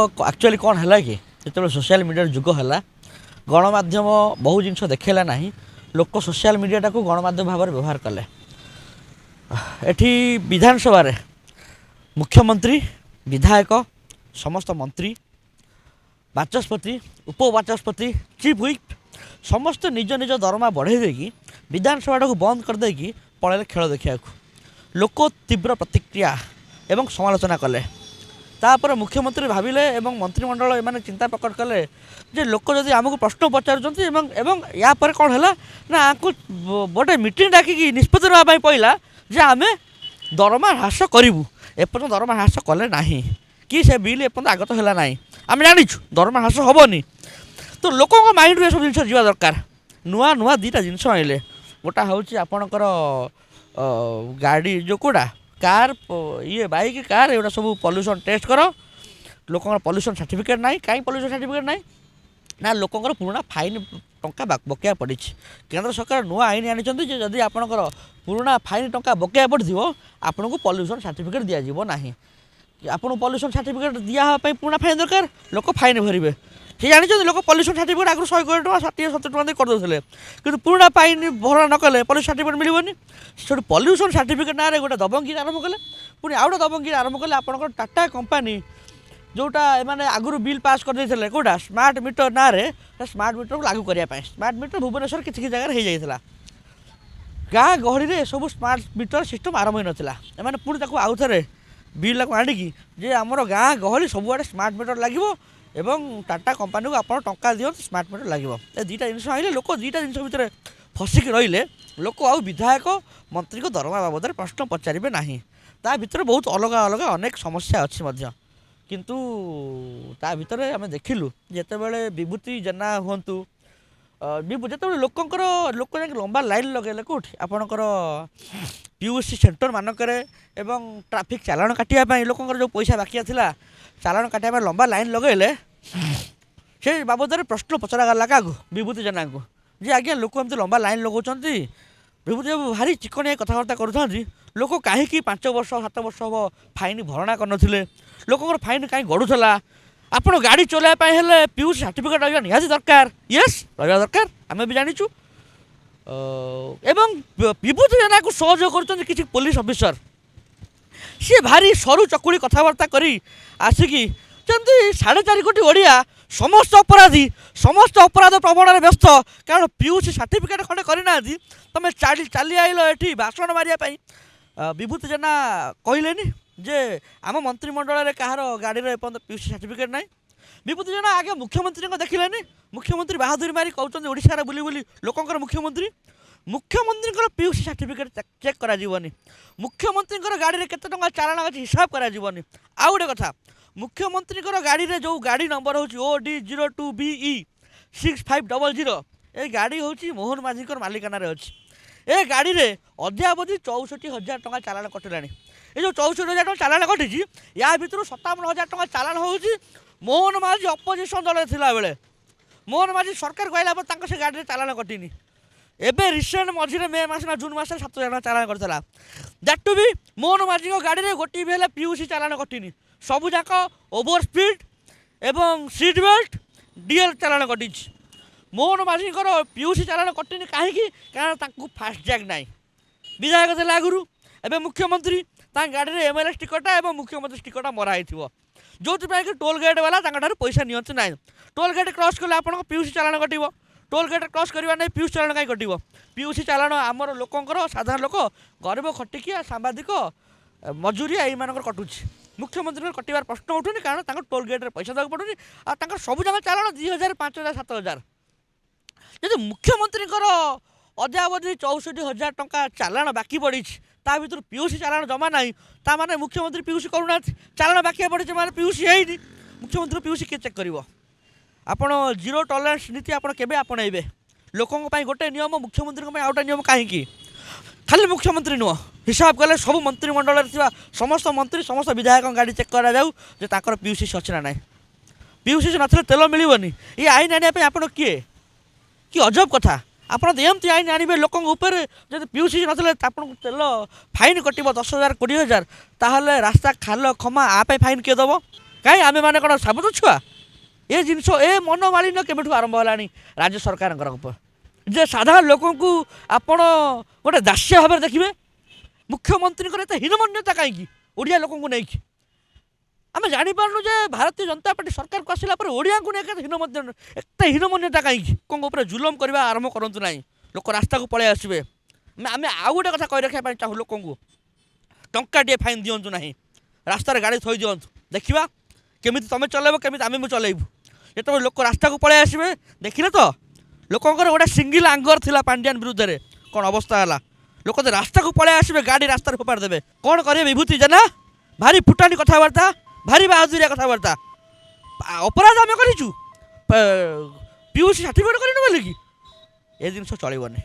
Actually कौन है कि जो सोशल मीडिया जुग है गणमाध्यम बहु जिन देखला ना लोक सोशल मीडिया को गणमाध्यम भाव में व्यवहार कले। एठी विधानसभा रे मुख्यमंत्री विधायक समस्त मंत्री बाचस्पति उपबाचस्पति चीफ व्हिप समस्त निज निज दरमा बढ़े देकी विधानसभा को बंद कर देकी पड़े खेल देखा लोक तीव्र प्रतिक्रिया एवं समालोचना कले। तापर मुख्यमंत्री भाविले एवं मंत्रिमंडल एमाने चिंता प्रकट कले जे लोक जदि आमको प्रश्न पचारुचंती एवं या पर कौन है ना आपको गोटे मीटिंग डाकिकी निष्पत्ति नापी पड़ा जे आम दरमा ह्रास करूँ। एपर्तन दरमा ह्रास कले ना कि से बिल एपर्तन आगत है ना आम जाचु दरमा ह्रास हेनी। तो लोकों माइंड में सब जिन जा दरकार नुआ नुआ दुटा जिन आइले गोटा हूँ आपणकर गाड़ी जो कूड़ा कार ये बाइक कार एगुटा सब पल्यूशन टेस्ट कर लोक पल्यूशन सर्टिफिकेट ना कहीं पल्यूशन सर्टिफिकेट ना ना लोकंर पुराना फाइन टंका बकेया पड़ी। केंद्र सरकार नुआ आईन आनी जदि आपणकर पुराना फाइन टंका बकेया पड़ो आपन को पल्यूशन सर्टिफिकेट दिज्व ना आपको पल्यूशन सर्टिफिकेट दिखापी पुराना फाइन दरकार लोक फाइन भरवे सी जानी लोक पल्यूशन सर्टिफिकेट आगुरी 100 कोटी टका 60-70 टका करदे कि पुराना फाइन भरा न कले पल्यूशन सर्टिफिकेट मिलबनी। से पल्यूशन सर्टिफिकेट ना गोटे दबंगगिरी आरंभ कले पुणी आउ गोटे दबंगगिरी आरंभ कले आपंकर टाटा कंपानी जोटा एमाने आगुरी बिल पास कर देते कौटा स्मार्ट मीटर ना स्मार्ट मीटर को लागू करने स्मार्ट मीटर भुवनेश्वर किसी जगह हो जाता गाँ गहली में सब स्मार्ट मीटर सिस्टम आरंभ हो नाला एमाने पुणी आउ थे बिल को आणिकी जे आमर गाँ गहली सबुआड़े स्मार्ट मीटर लगे एवं टाटा कंपानी को आप टंका दिखाते स्मार्ट मीटर लगे दुईटा जिन आइले लोक दुईटा जिन भितर फसिक रहिले लोक आउ विधायक मंत्री को दरमा बाबद प्रश्न पचारे ना ता भीतर बहुत अलग अलग अनेक समस्या अच्छी किंतु ता भीतर आम देखिलु जितेबाला विभूति जेना हूँ जो लोकंर लोक जाके लंबा लाइन लगे कौट आपणकर पीयूसी सेंटर मानक ट्राफिक चालाण काटापी लोकंर जो पैसा बाकी था चालाण काटापी लंबा लाइन लगेले से बाबद प्रश्न पचरागला क्या विभूति जेना को जी आज्ञा लोक एमती लंबा लाइन लगाऊँ विभूति बाबू भारी चिकनिया कथबार्ता करूँ लोक कहीं 5 वर्ष 7 वर्ष हम फाइन भरणा कर लोकंर फाइन कहीं गड़ूला आपड़ गाड़ी चलाइपा हेले पीयूसी सर्टिफिकेट रहा निहाती दरकार यस रहा दरकार आम भी जाचु एवं विभूति जेना को सहयोग कर पुलिस अफिसर सी भारी सरु चकुड़ी कथबार्ता करी आसिकी जमी 4.5 कोटी ओडिया समस्त अपराध प्रवण व्यस्त कारण पीयूसी सर्टिफिकेट खंडे करना तुम चली आइल ये भाषण मारे विभूति जेना कहले जे आम मंत्रिमंडल कहार गाड़ी में पीयूसी सर्टिफिकेट ना विभूति जेना आगे मुख्यमंत्री को देखिले मुख्यमंत्री बहादुरी मारी कहते ओडिशा बुली बुली लोकंर मुख्यमंत्री पीयूसी सर्टिफिकेट चेक करा जीवनी मुख्यमंत्री गाड़ी में केते टंका चालाण अच्छी हिसाब करा जीवनी। आउ गोटे कथा मुख्यमंत्री गाड़ी में जो गाड़ी नंबर हूँ OD02BE 6500 ये गाड़ी हूँ मोहन माझी मालिकाना अच्छी ए गाड़ी में अद्यावधि 64,000 टंका चालाण कटिला ये जो 64,000 टंका चालाण कटी या भर 57,000 टंका चालाण हूँ मोहन माझी अपोजिशन दल थिला बेले मोहन माझी सरकार कहला पर से गाड़ी में चालाण कटिनी एबे रिसेंट मझे मे मस ना जून मस 7,000 चालाण करता दैट टू भी मोहन माझी गाड़ी में गोटे भी है पीयूसी चालाण कटिनी सबू जाक ओवर स्पीड एवं सीट बेल्ट डीएल चालाण कटी मोहन माझी पीयूसी चालाण कटिनी कहीं कारण फास्टैग ना विधायक थे आगुरी एवं मुख्यमंत्री गाड़ी में MLS टिकटा और मुख्यमंत्री टिकटा मराई जो कि टोल गेट वाला पैसा नियंतु ना टोल गेट क्रॉस कले आप पीयूसी चालाण कटो टोल गेट क्रॉस करवा नहीं पीयूसी चालाण कहीं कटो पीयूसी चालाण आमर लोकंर साधारण लोक गरीब खटिकिया सांबादिक मजूरिया ये कटुची मुख्यमंत्री कटार प्रश्न उठुनी कारण टोल गेट में पैसा देवाक पड़ूनी आ सब जगह चालाण 2,000 5,000 7,000 जब मुख्यमंत्री अद्यावधि 64,000 टंका चालाण बाकी पड़ी ता भर पीयूसी चालाण जमा ना ताने मुख्यमंत्री पीयूसी करूना चालाण बाकी पड़ी मैंने पीयूसी है मुख्यमंत्री पीयूसी किए चेक कर आपड़ जीरो टॉलरेंस नीति आप आपणे लोकों गोटे नियम मुख्यमंत्री आउटा नियम कहीं खाली मुख्यमंत्री नुह हिसाब कले सब मंत्रिमंडल समस्त मंत्री समस्त विधायक गाड़ी चेक करा जाऊ जे ताकर पीयूसी अच्छी ना पीयूसी ना तेल मिलबनी ये आईन आने आप किए कि अजब कथा आप एमती आईन आने लोकों जब पीयूसी ना तेल फाइन कटो 10,000 20,000 ताहले रास्ता खाल खमा आप फाइन किए दब କାହିଁ ଆମେମାନେ କ'ଣ ସାବତ ଛୁଆ? ଏ ଜିନିଷ ଏ ମନୋମାଳିନ୍ୟ କେବେଠୁ ଆରମ୍ଭ ହେଲାଣି ରାଜ୍ୟ ସରକାରଙ୍କର ଯେ ସାଧାରଣ ଲୋକଙ୍କୁ ଆପଣ ଗୋଟେ ଦାସ୍ୟ ଭାବରେ ଦେଖିବେ। ମୁଖ୍ୟମନ୍ତ୍ରୀଙ୍କର ଏତେ ହୀନମନ୍ୟତା କାହିଁକି ଓଡ଼ିଆ ଲୋକଙ୍କୁ ନେଇକି? ଆମେ ଜାଣିପାରୁନୁ ଯେ ଭାରତୀୟ ଜନତା ପାର୍ଟି ସରକାରକୁ ଆସିଲା ପରେ ଓଡ଼ିଆଙ୍କୁ ନେଇ ଏତେ ହୀନମନ୍ୟତା କାହିଁକି? ଲୋକଙ୍କ ଉପରେ ଜୁଲମ କରିବା ଆରମ୍ଭ କରନ୍ତୁ ନାହିଁ। ଲୋକ ରାସ୍ତାକୁ ପଳେଇ ଆସିବେ। ଆମେ ଆଉ ଗୋଟେ କଥା କହି ରଖିବା ପାଇଁ ଚାହୁଁ ଲୋକଙ୍କୁ, ଟଙ୍କାଟିଏ ଫାଇନ୍ ଦିଅନ୍ତୁ ନାହିଁ, ରାସ୍ତାରେ ଗାଡ଼ି ଥୋଇ ଦିଅନ୍ତୁ, ଦେଖିବା କେମିତି ତମେ ଚଲେଇବ, କେମିତି ଆମେ ବି ଚଲେଇବୁ। ଯେତେବେଳେ ଲୋକ ରାସ୍ତାକୁ ପଳେଇ ଆସିବେ, ଦେଖିଲେ ତ ଲୋକଙ୍କର ଗୋଟେ ସିଙ୍ଗିଲ ଆଙ୍ଗର ଥିଲା ପାଣ୍ଡିଆନ ବିରୁଦ୍ଧରେ, କ'ଣ ଅବସ୍ଥା ହେଲା। ଲୋକ ତ ରାସ୍ତାକୁ ପଳେଇ ଆସିବେ, ଗାଡ଼ି ରାସ୍ତାରେ ଫୋପାଡ଼ି ଦେବେ। କ'ଣ କରିବେ ବିଭୂତି ଜେନା? ଭାରି ଫୁଟାଣି କଥାବାର୍ତ୍ତା, ଭାରି ବାହାଦୁରିଆ କଥାବାର୍ତ୍ତା। ଅପରାଧ ଆମେ କରିଛୁ, ପିୟୁଷ ସାର୍ଟିଫିକେଟ୍ କରିନୁ ବୋଲିକି? ଏ ଜିନିଷ ଚଳିବନି।